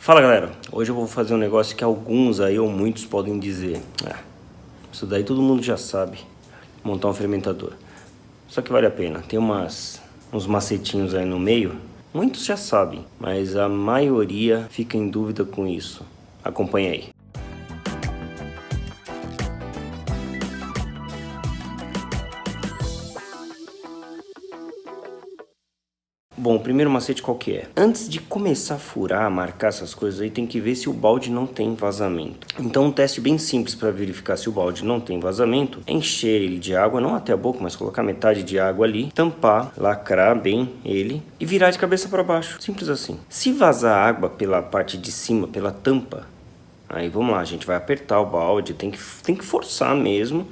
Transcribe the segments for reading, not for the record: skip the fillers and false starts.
Fala galera, hoje eu vou fazer um negócio que alguns aí ou muitos podem dizer: isso daí todo mundo já sabe, montar um fermentador. Só que vale a pena, tem uns macetinhos aí no meio, muitos já sabem, mas a maioria fica em dúvida com isso. Acompanha aí. Bom, o primeiro macete qual que é? Antes de começar a furar, marcar essas coisas aí, tem que ver se o balde não tem vazamento. Então um teste bem simples para verificar se o balde não tem vazamento é encher ele de água, não até a boca, mas colocar metade de água ali, tampar, lacrar bem ele e virar de cabeça para baixo. Simples assim. Se vazar água pela parte de cima, pela tampa, aí vamos lá, a gente vai apertar o balde, tem que forçar mesmo.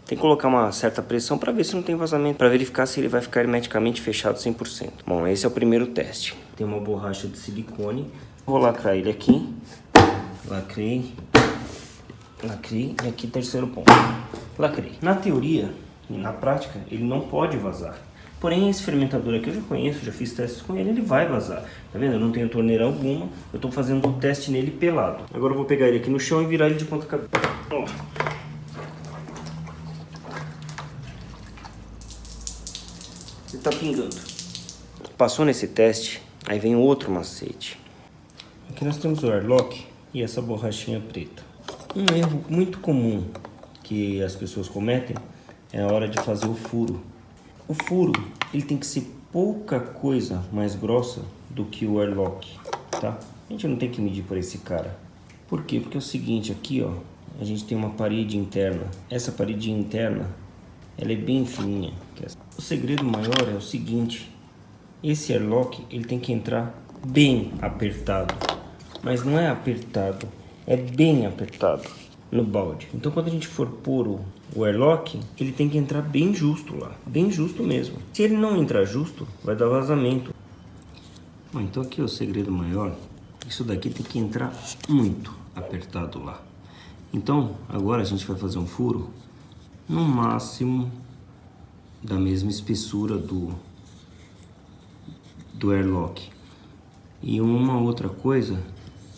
Tem que colocar uma certa pressão para ver se não tem vazamento, para verificar se ele vai ficar hermeticamente fechado 100%. Bom, esse é o primeiro teste. Tem uma borracha de silicone. Vou lacrar ele aqui. Lacrei. E aqui terceiro ponto. Lacrei. Na teoria e na prática, ele não pode vazar. Porém, esse fermentador aqui eu já conheço, já fiz testes com ele, ele vai vazar. Tá vendo? Eu não tenho torneira alguma, eu estou fazendo um teste nele pelado. Agora eu vou pegar ele aqui no chão e virar ele de ponta cabeça. Ele tá pingando. Passou nesse teste, aí vem outro macete. Aqui nós temos o airlock e essa borrachinha preta. Um erro muito comum que as pessoas cometem é a hora de fazer o furo. O furo, ele tem que ser pouca coisa mais grossa do que o airlock, tá? A gente não tem que medir por esse cara. Por quê? Porque é o seguinte, aqui ó, a gente tem uma parede interna. Essa parede interna, ela é bem fininha. O segredo maior é o seguinte: esse airlock ele tem que entrar bem apertado, mas não é apertado, é bem apertado no balde. Então quando a gente for pôr o airlock, ele tem que entrar bem justo lá, bem justo mesmo. Se ele não entrar justo, vai dar vazamento. Bom, então aqui é o segredo maior: isso daqui tem que entrar muito apertado lá. Então agora a gente vai fazer um furo no máximo da mesma espessura do airlock. E uma outra coisa,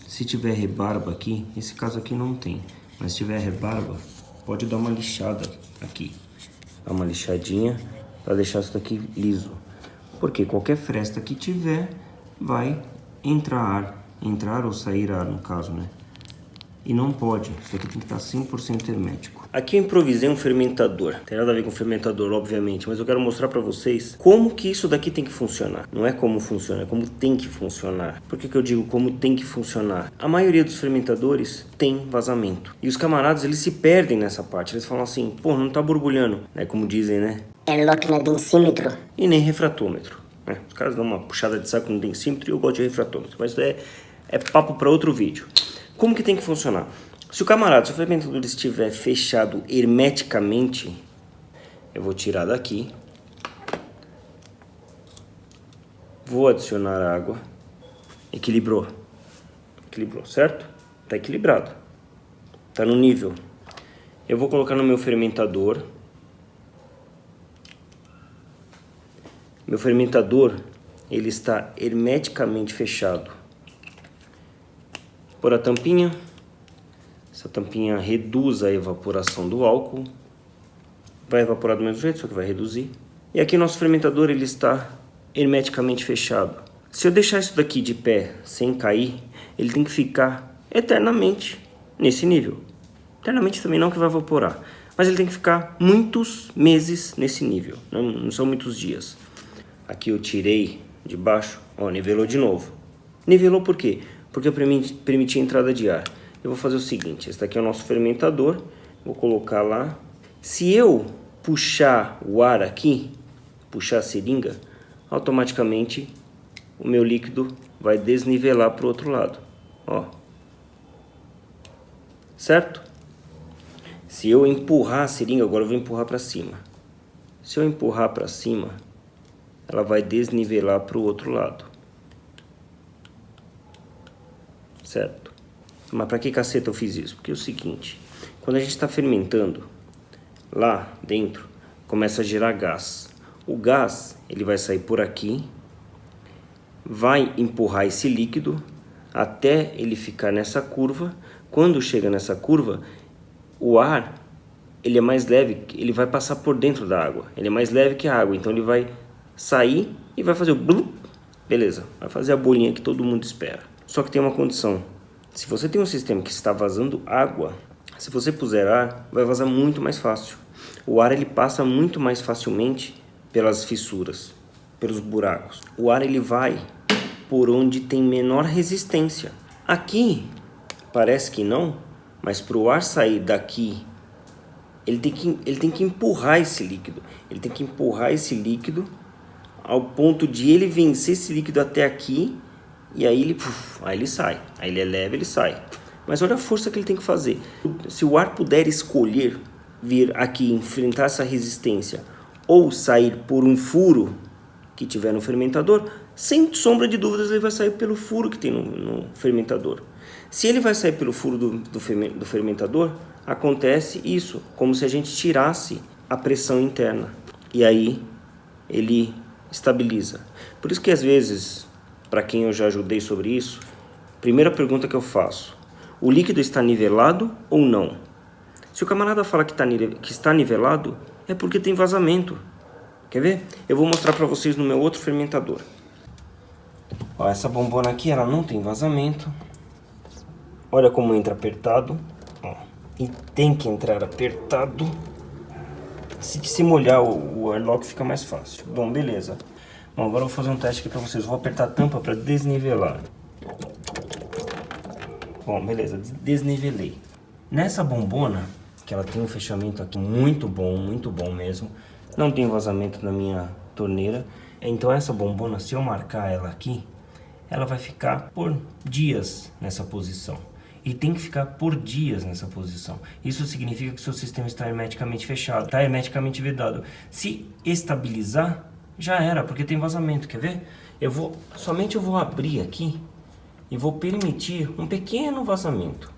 se tiver rebarba aqui, esse caso aqui não tem, mas se tiver rebarba, pode dar uma lixada aqui, dá uma lixadinha para deixar isso daqui liso, porque qualquer fresta que tiver vai entrar ou sair ar no caso, né? E não pode, isso aqui tem que estar 100% hermético. Aqui eu improvisei um fermentador, tem nada a ver com fermentador, obviamente, mas eu quero mostrar pra vocês como que isso daqui tem que funcionar. Não é como funciona, é como tem que funcionar. Por que eu digo como tem que funcionar? A maioria dos fermentadores tem vazamento. E os camaradas, eles se perdem nessa parte. Eles falam assim: pô, não tá borbulhando, né? Como dizem, né? Airlock não é densímetro. E nem refratômetro, né? Os caras dão uma puxada de saco no densímetro e eu gosto de refratômetro. Mas isso é papo para outro vídeo. Como que tem que funcionar? Se o fermentador estiver fechado hermeticamente, eu vou tirar daqui, vou adicionar água, equilibrou, certo? Tá equilibrado, tá no nível. Eu vou colocar no meu fermentador. Meu fermentador, ele está hermeticamente fechado. Por a tampinha, essa tampinha reduz a evaporação do álcool, vai evaporar do mesmo jeito, só que vai reduzir. E aqui nosso fermentador ele está hermeticamente fechado. Se eu deixar isso daqui de pé, sem cair, ele tem que ficar eternamente nesse nível. Eternamente também não, que vai evaporar, mas ele tem que ficar muitos meses nesse nível, não são muitos dias. Aqui eu tirei de baixo, ó, nivelou de novo. Nivelou por quê? Porque eu permiti a entrada de ar. Eu vou fazer o seguinte: esse daqui é o nosso fermentador, vou colocar lá. Se eu puxar o ar aqui, puxar a seringa, automaticamente o meu líquido vai desnivelar para o outro lado, ó. Certo? Se eu empurrar a seringa, agora eu vou empurrar para cima. Se eu empurrar para cima, ela vai desnivelar para o outro lado. Certo? Mas para que caceta eu fiz isso? Porque é o seguinte: quando a gente está fermentando, lá dentro começa a gerar gás. O gás ele vai sair por aqui, vai empurrar esse líquido até ele ficar nessa curva. Quando chega nessa curva, o ar, ele é mais leve, ele vai passar por dentro da água. Ele é mais leve que a água, então ele vai sair e vai fazer o blum. Beleza, vai fazer a bolinha que todo mundo espera. Só que tem uma condição. Se você tem um sistema que está vazando água, se você puser ar, vai vazar muito mais fácil. O ar ele passa muito mais facilmente pelas fissuras, pelos buracos. O ar ele vai por onde tem menor resistência. Aqui parece que não, mas para o ar sair daqui, ele tem que empurrar esse líquido. Ele tem que empurrar esse líquido ao ponto de ele vencer esse líquido até aqui, e aí ele sai. Aí ele é leve, ele sai. Mas olha a força que ele tem que fazer. Se o ar puder escolher vir aqui enfrentar essa resistência ou sair por um furo que tiver no fermentador, sem sombra de dúvidas ele vai sair pelo furo que tem no fermentador. Se ele vai sair pelo furo do fermentador, acontece isso, como se a gente tirasse a pressão interna. E aí ele estabiliza. Por isso que às vezes, para quem eu já ajudei sobre isso, primeira pergunta que eu faço: o líquido está nivelado ou não? Se o camarada fala que está nivelado, é porque tem vazamento. Quer ver? Eu vou mostrar para vocês no meu outro fermentador. Ó, essa bombona aqui, ela não tem vazamento. Olha como entra apertado. Ó, e tem que entrar apertado. Se molhar o airlock fica mais fácil. Bom, beleza. Bom, agora eu vou fazer um teste aqui para vocês. Vou apertar a tampa para desnivelar. Bom, beleza, desnivelei. Nessa bombona, que ela tem um fechamento aqui muito bom mesmo. Não tem vazamento na minha torneira. Então essa bombona, se eu marcar ela aqui, ela vai ficar por dias nessa posição. E tem que ficar por dias nessa posição. Isso significa que o seu sistema está hermeticamente fechado, está hermeticamente vedado. Se estabilizar, já era, porque tem vazamento. Quer ver? Eu vou abrir aqui e vou permitir um pequeno vazamento.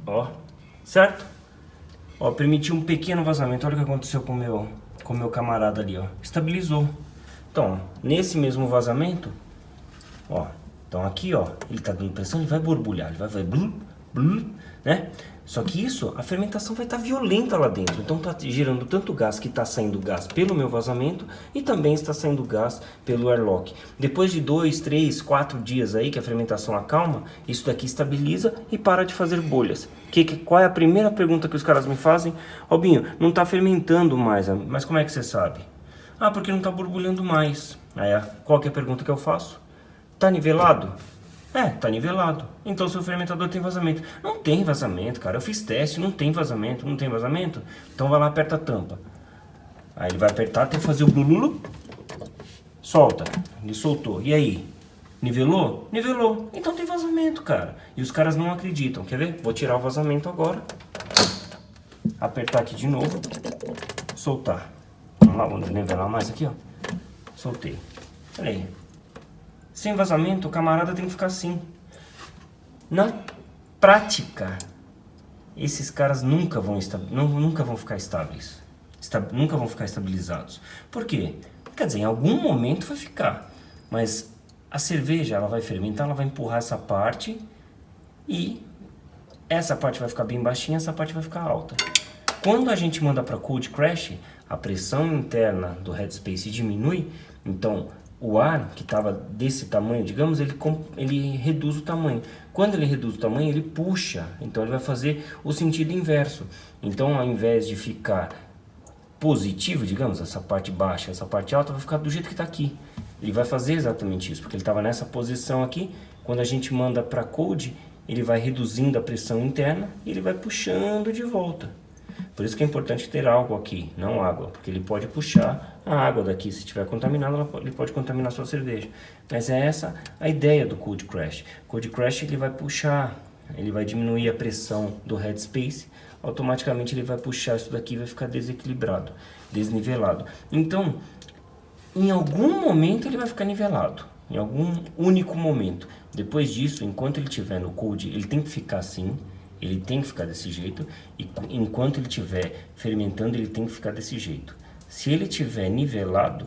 Ó, certo? Ó, permitiu um pequeno vazamento. Olha o que aconteceu com o meu camarada ali, ó. Estabilizou. Então, nesse mesmo vazamento, ó, então aqui, ó, ele tá dando pressão, ele vai borbulhar, ele vai blum, blum, né? Só que isso, a fermentação vai estar violenta lá dentro. Então tá gerando tanto gás que está saindo gás pelo meu vazamento e também está saindo gás pelo airlock. Depois de 2, 3, 4 dias aí que a fermentação acalma, isso daqui estabiliza e para de fazer bolhas. Qual é a primeira pergunta que os caras me fazem? Albinho, não está fermentando mais, mas como é que você sabe? Ah, porque não está borbulhando mais. Aí, qual que é a pergunta que eu faço? Tá nivelado? É, tá nivelado. Então seu fermentador tem vazamento. Não tem vazamento, cara. Eu fiz teste, não tem vazamento, não tem vazamento. Então vai lá, aperta a tampa. Aí ele vai apertar até fazer o blululu. Solta. Ele soltou. E aí? Nivelou? Nivelou. Então tem vazamento, cara. E os caras não acreditam. Quer ver? Vou tirar o vazamento agora. Apertar aqui de novo. Soltar. Vamos lá, vamos nivelar mais aqui, ó. Soltei. Olha aí. Sem vazamento, o camarada tem que ficar assim. Na prática, esses caras nunca vão ficar estáveis. Nunca vão ficar estabilizados. Por quê? Quer dizer, em algum momento vai ficar. Mas a cerveja, ela vai fermentar, ela vai empurrar essa parte. E essa parte vai ficar bem baixinha, essa parte vai ficar alta. Quando a gente manda para Cold Crash, a pressão interna do headspace diminui. Então o ar que estava desse tamanho, digamos, ele reduz o tamanho. Quando ele reduz o tamanho, ele puxa. Então ele vai fazer o sentido inverso. Então, ao invés de ficar positivo, digamos, essa parte baixa, essa parte alta, vai ficar do jeito que está aqui. Ele vai fazer exatamente isso, porque ele estava nessa posição aqui. Quando a gente manda para cold, ele vai reduzindo a pressão interna e ele vai puxando de volta. Por isso que é importante ter algo aqui, não água, porque ele pode puxar a água daqui. Se estiver contaminado, ele pode contaminar a sua cerveja. Mas é essa a ideia do Cold Crash. Cold Crash ele vai puxar, ele vai diminuir a pressão do headspace, automaticamente ele vai puxar isso daqui e vai ficar desequilibrado, desnivelado. Então, em algum momento ele vai ficar nivelado, em algum único momento. Depois disso, enquanto ele estiver no cold, ele tem que ficar assim. Ele tem que ficar desse jeito, e enquanto ele estiver fermentando, ele tem que ficar desse jeito. Se ele estiver nivelado,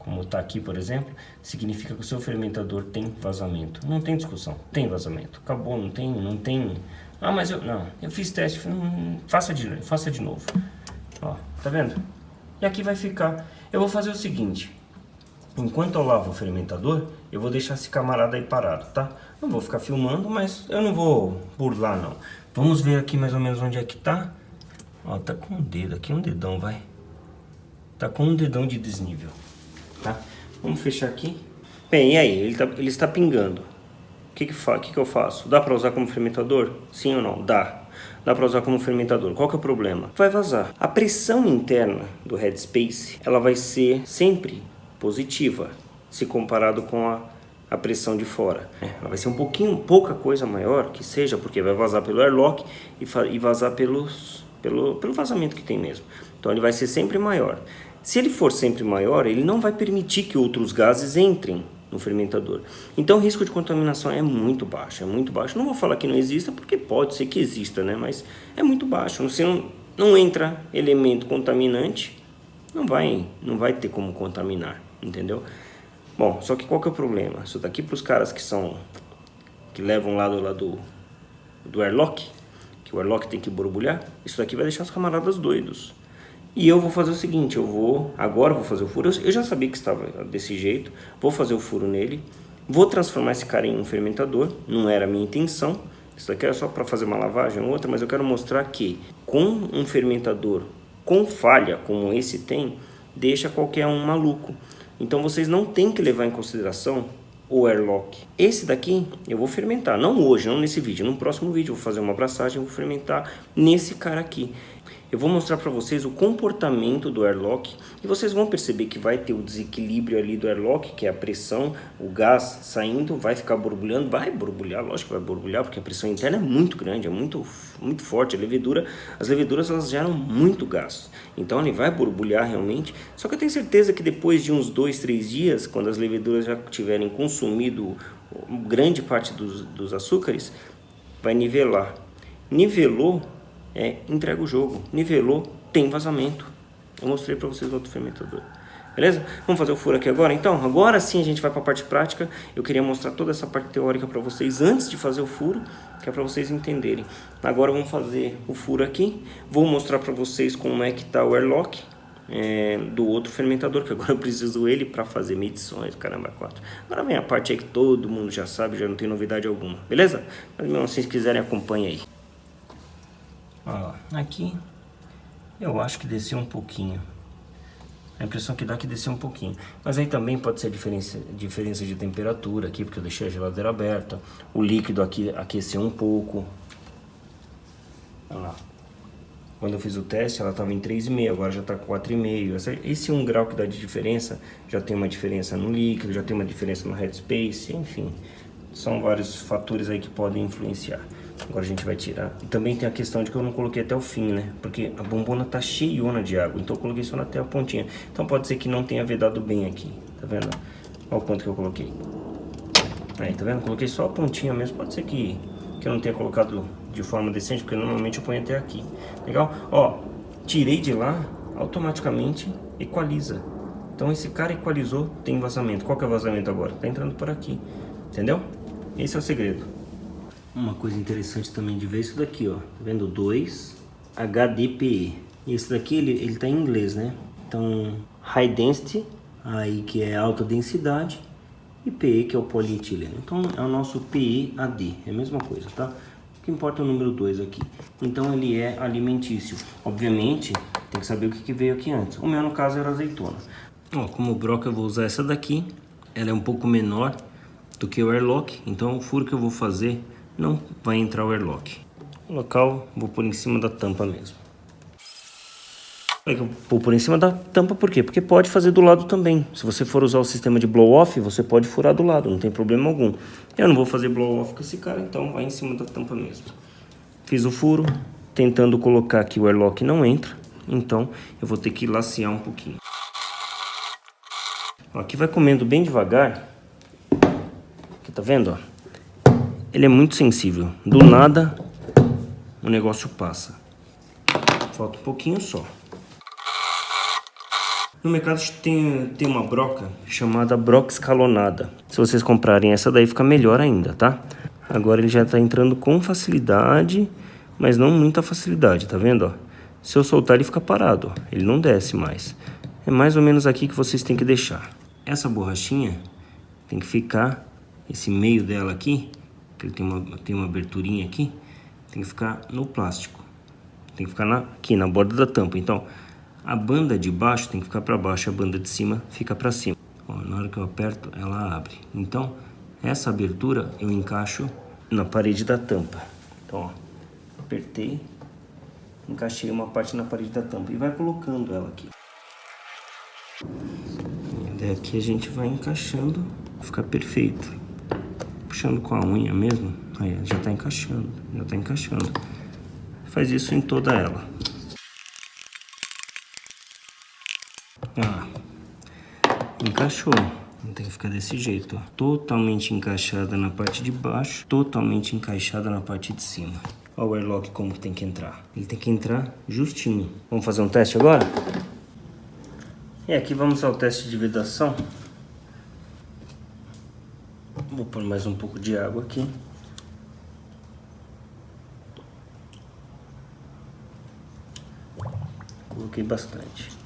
como está aqui, por exemplo, significa que o seu fermentador tem vazamento. Não tem discussão, tem vazamento. Acabou, não tem... Ah, mas eu fiz teste, faça de novo. Ó, tá vendo? E aqui vai ficar. Eu vou fazer o seguinte, enquanto eu lavo o fermentador, eu vou deixar esse camarada aí parado, tá? Não vou ficar filmando, mas eu não vou burlar, não. Vamos ver aqui mais ou menos onde é que tá. Ó, tá com um dedo aqui, um dedão, vai. Tá com um dedão de desnível, tá? Vamos fechar aqui. Bem, e aí? Ele está pingando. O que eu faço? Dá para usar como fermentador? Sim ou não? Dá. Dá para usar como fermentador. Qual que é o problema? Vai vazar. A pressão interna do headspace, ela vai ser sempre positiva, se comparado com a pressão de fora. Ela vai ser pouca coisa maior que seja, porque vai vazar pelo airlock e vazar pelo vazamento que tem mesmo. Então ele vai ser sempre maior. Se ele for sempre maior, ele não vai permitir que outros gases entrem no fermentador. Então o risco de contaminação é muito baixo, Não vou falar que não exista, porque pode ser que exista, né? Mas é muito baixo. Se não entra elemento contaminante, não vai ter como contaminar, entendeu? Bom, só que qual que é o problema? Isso daqui para os caras que levam lá do airlock, que o airlock tem que borbulhar, isso daqui vai deixar os camaradas doidos. E eu vou fazer o seguinte, agora eu vou fazer o furo, eu já sabia que estava desse jeito, vou fazer o furo nele, vou transformar esse cara em um fermentador, não era a minha intenção, isso daqui era só para fazer uma lavagem ou outra, mas eu quero mostrar que com um fermentador com falha como esse tem, deixa qualquer um maluco. Então vocês não têm que levar em consideração o airlock. Esse daqui eu vou fermentar, não hoje, não nesse vídeo, no próximo vídeo eu vou fazer uma abraçagem, vou fermentar nesse cara aqui. Eu vou mostrar para vocês o comportamento do airlock e vocês vão perceber que vai ter o desequilíbrio ali do airlock, que é a pressão, o gás saindo, vai ficar borbulhando, vai borbulhar, lógico que vai borbulhar, porque a pressão interna é muito grande, é muito forte. As leveduras elas geram muito gás, então ele vai borbulhar realmente. Só que eu tenho certeza que depois de uns 2, 3 dias, quando as leveduras já tiverem consumido grande parte dos açúcares, vai nivelar. Nivelou, entrega o jogo. Nivelou, tem vazamento. Eu mostrei para vocês no outro fermentador. Beleza? Vamos fazer o furo aqui agora? Então, agora sim a gente vai para a parte prática. Eu queria mostrar toda essa parte teórica para vocês antes de fazer o furo, que é para vocês entenderem. Agora vamos fazer o furo aqui. Vou mostrar para vocês como é que está o airlock do outro fermentador, que agora eu preciso ele para fazer medições, caramba, 4. Agora vem a parte aí que todo mundo já sabe, já não tem novidade alguma. Beleza? Mas mesmo assim, se quiserem, acompanha aí. Ó, aqui eu acho que desceu um pouquinho. A impressão que dá que desceu um pouquinho. Mas aí também pode ser diferença de temperatura aqui, porque eu deixei a geladeira aberta. O líquido aqui aqueceu um pouco. Olha lá. Quando eu fiz o teste, ela estava em 3,5, agora já está 4,5. Esse 1 grau que dá de diferença, já tem uma diferença no líquido, já tem uma diferença no headspace, enfim. São vários fatores aí que podem influenciar. Agora a gente vai tirar. E também tem a questão de que eu não coloquei até o fim, né? Porque a bombona tá cheiona de água, então eu coloquei só até a pontinha. Então pode ser que não tenha vedado bem aqui, tá vendo? Olha o quanto que eu coloquei. Aí, tá vendo? Coloquei só a pontinha mesmo, pode ser que eu não tenha colocado de forma decente, porque normalmente eu ponho até aqui. Legal? Ó, tirei de lá, automaticamente equaliza. Então esse cara equalizou, tem vazamento. Qual que é o vazamento agora? Tá entrando por aqui, entendeu? Esse é o segredo. Uma coisa interessante também de ver isso daqui, ó. Tá vendo? 2 HDPE. E esse daqui, ele tá em inglês, né? Então, High Density, aí que é alta densidade, e PE, que é o polietileno. Então, é o nosso PEAD, é a mesma coisa, tá? O que importa é o número 2 aqui. Então, ele é alimentício. Obviamente, tem que saber o que veio aqui antes. O meu, no caso, era azeitona. Ó, como broca, eu vou usar essa daqui. Ela é um pouco menor do que o airlock. Então, o furo que eu vou fazer não vai entrar o airlock. O local vou pôr em cima da tampa mesmo. Vou pôr em cima da tampa por quê? Porque pode fazer do lado também. Se você for usar o sistema de blow-off, você pode furar do lado, não tem problema algum. Eu não vou fazer blow-off com esse cara, então vai em cima da tampa mesmo. Fiz o furo, tentando colocar que o airlock não entra, então eu vou ter que lacear um pouquinho. Aqui vai comendo bem devagar. Aqui, tá vendo, ó? Ele é muito sensível. Do nada, o negócio passa. Falta um pouquinho só. No mercado tem uma broca chamada broca escalonada. Se vocês comprarem essa daí fica melhor ainda, tá? Agora ele já tá entrando com facilidade, mas não muita facilidade, tá vendo, ó? Se eu soltar ele fica parado, ó. Ele não desce mais. É mais ou menos aqui que vocês têm que deixar. Essa borrachinha tem que ficar, esse meio dela aqui, que ele tem uma aberturinha aqui, tem que ficar no plástico. Tem que ficar aqui na borda da tampa. Então, a banda de baixo tem que ficar para baixo, a banda de cima fica para cima. Ó, na hora que eu aperto, ela abre. Então, essa abertura eu encaixo na parede da tampa. Então, ó, apertei, encaixei uma parte na parede da tampa e vai colocando ela aqui. E daí aqui a gente vai encaixando, fica perfeito. Puxando com a unha mesmo, aí já tá encaixando, já tá encaixando. Faz isso em toda ela. Ah, encaixou. Tem que ficar desse jeito, ó. Totalmente encaixada na parte de baixo, totalmente encaixada na parte de cima. Olha o airlock como tem que entrar. Ele tem que entrar justinho. Vamos fazer um teste agora? E aqui vamos ao teste de vedação. Vou pôr mais um pouco de água aqui. Coloquei bastante.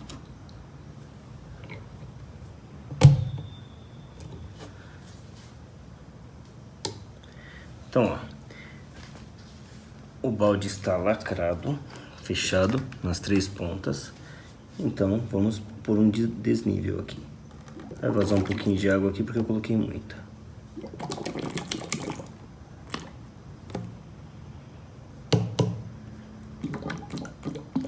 Então, ó, o balde está lacrado, fechado nas 3 pontas. Então, vamos por um desnível aqui. Vai vazar um pouquinho de água aqui porque eu coloquei muita.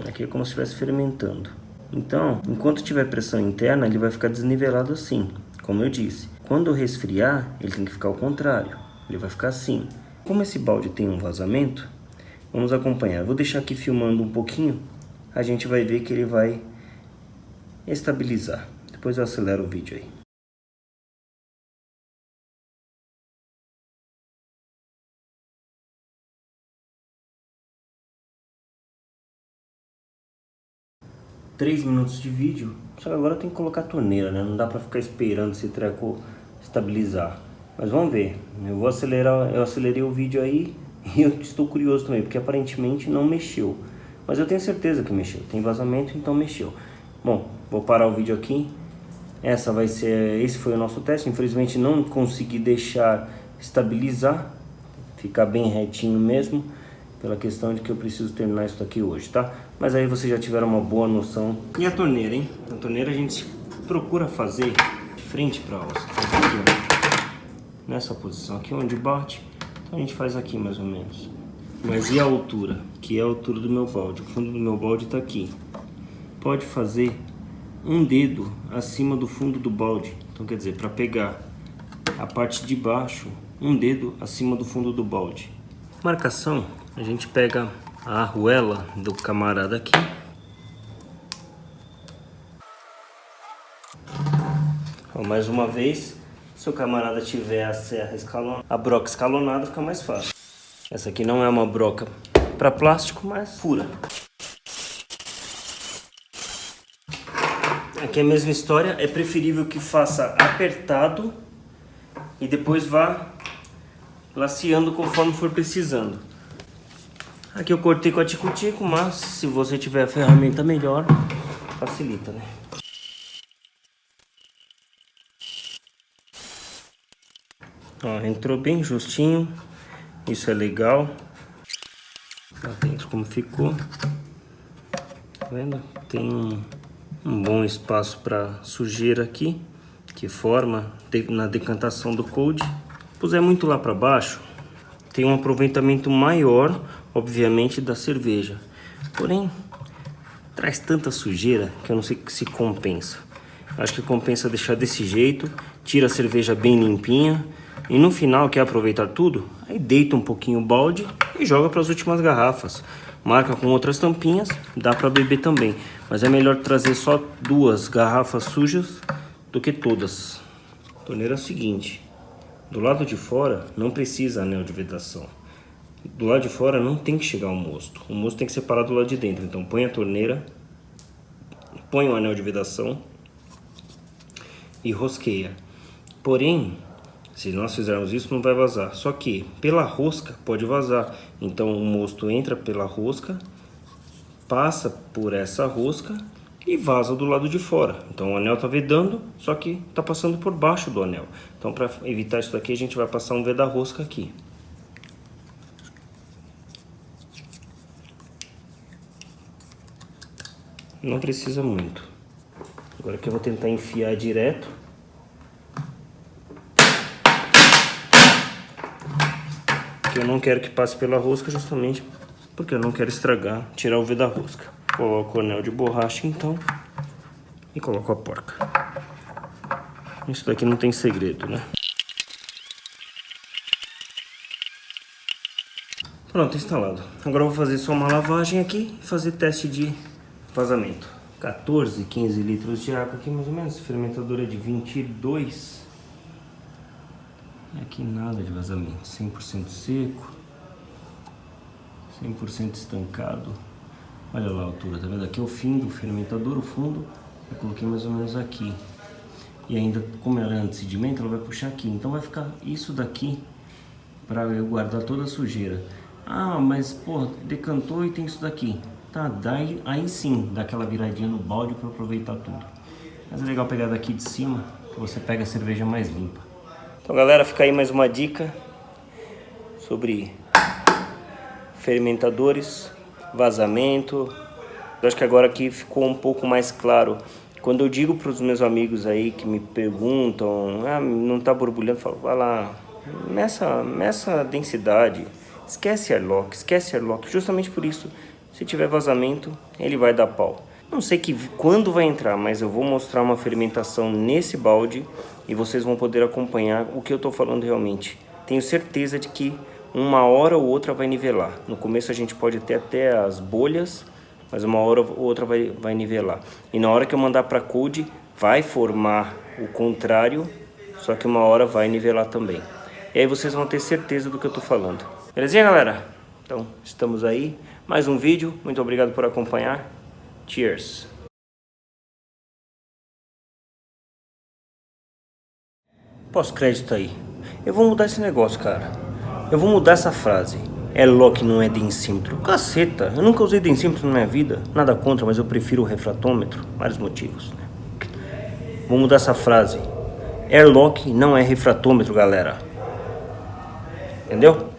Aqui é como se estivesse fermentando. Então, enquanto tiver pressão interna, ele vai ficar desnivelado assim, como eu disse. Quando resfriar, ele tem que ficar ao contrário. Ele vai ficar assim. Como esse balde tem um vazamento, vamos acompanhar. Vou deixar aqui filmando um pouquinho. A gente vai ver que ele vai estabilizar. Depois eu acelero o vídeo aí. Três minutos de vídeo. Só que agora eu tenho que colocar a torneira, né? Não dá pra ficar esperando esse treco estabilizar. Mas vamos ver. Eu vou acelerar, eu acelerei o vídeo aí e eu estou curioso também, porque aparentemente não mexeu. Mas eu tenho certeza que mexeu. Tem vazamento, então mexeu. Bom, vou parar o vídeo aqui. Esse foi o nosso teste. Infelizmente não consegui deixar estabilizar, ficar bem retinho mesmo, pela questão de que eu preciso terminar isso daqui hoje, tá? Mas aí vocês já tiveram uma boa noção. E a torneira, hein? A torneira a gente procura fazer de frente para a alça. Nessa posição aqui onde bate, então a gente faz aqui mais ou menos. Mas e a altura? Que é a altura do meu balde. O fundo do meu balde está aqui. Pode fazer um dedo acima do fundo do balde. Então quer dizer, para pegar a parte de baixo, um dedo acima do fundo do balde. Marcação, a gente pega a arruela do camarada aqui. Ó, mais uma vez, se o camarada tiver a serra escalonada, a broca escalonada, fica mais fácil. Essa aqui não é uma broca para plástico, mas fura. Aqui é a mesma história, é preferível que faça apertado e depois vá laceando conforme for precisando. Aqui eu cortei com a tico-tico, mas se você tiver a ferramenta melhor, facilita, né? Ó, entrou bem justinho, isso é legal. Lá dentro como ficou, tá vendo? Tem um bom espaço para sujeira aqui, que forma na decantação do cold. Se puser muito lá para baixo, tem um aproveitamento maior, obviamente, da cerveja. Porém, traz tanta sujeira que eu não sei se compensa. Acho que compensa deixar desse jeito, tira a cerveja bem limpinha e no final, quer aproveitar tudo? Aí deita um pouquinho o balde e joga para as últimas garrafas. Marca com outras tampinhas, dá para beber também. Mas é melhor trazer só 2 garrafas sujas do que todas. A torneira é o seguinte. Do lado de fora não precisa anel de vedação. Do lado de fora não tem que chegar o mosto. O mosto tem que ser parado do lado de dentro. Então põe a torneira, põe o anel de vedação e rosqueia. Porém, se nós fizermos isso, não vai vazar. Só que pela rosca pode vazar. Então o mosto entra pela rosca, passa por essa rosca e vaza do lado de fora. Então o anel está vedando, só que está passando por baixo do anel. Então para evitar isso daqui, a gente vai passar um veda-rosca aqui. Não precisa muito. Agora que eu vou tentar enfiar direto. Eu não quero que passe pela rosca, justamente porque eu não quero estragar, tirar o veda-rosca. Coloco o anel de borracha então e coloco a porca. Isso daqui não tem segredo, né? Pronto, instalado. Agora eu vou fazer só uma lavagem aqui e fazer teste de vazamento. 14, 15 litros de água aqui mais ou menos. Fermentador é de 22. Aqui nada de vazamento, 100% seco, 100% estancado. Olha lá a altura, tá vendo? Aqui é o fim do fermentador, o fundo, eu coloquei mais ou menos aqui. E ainda, como ela é anti-sedimento, ela vai puxar aqui. Então vai ficar isso daqui para eu guardar toda a sujeira. Ah, mas porra, decantou e tem isso daqui. Tá, daí, aí sim, dá aquela viradinha no balde para aproveitar tudo. Mas é legal pegar daqui de cima, que você pega a cerveja mais limpa. Então galera, fica aí mais uma dica sobre fermentadores, vazamento. Eu acho que agora aqui ficou um pouco mais claro. Quando eu digo para os meus amigos aí que me perguntam, ah, não tá borbulhando, eu falo, vai lá, meça a densidade, esquece airlock, justamente por isso, se tiver vazamento, ele vai dar pau. Não sei quando vai entrar, mas eu vou mostrar uma fermentação nesse balde e vocês vão poder acompanhar o que eu estou falando realmente. Tenho certeza de que uma hora ou outra vai nivelar. No começo a gente pode ter até as bolhas, mas uma hora ou outra vai nivelar. E na hora que eu mandar para cold, vai formar o contrário, só que uma hora vai nivelar também. E aí vocês vão ter certeza do que eu estou falando. Belezinha, galera? Então, estamos aí. Mais um vídeo. Muito obrigado por acompanhar. Cheers! Pós-crédito aí. Eu vou mudar esse negócio, cara. Eu vou mudar essa frase. Airlock não é densímetro. Caceta, eu nunca usei densímetro na minha vida. Nada contra, mas eu prefiro o refratômetro. Vários motivos, né? Vou mudar essa frase. Airlock não é refratômetro, galera. Entendeu?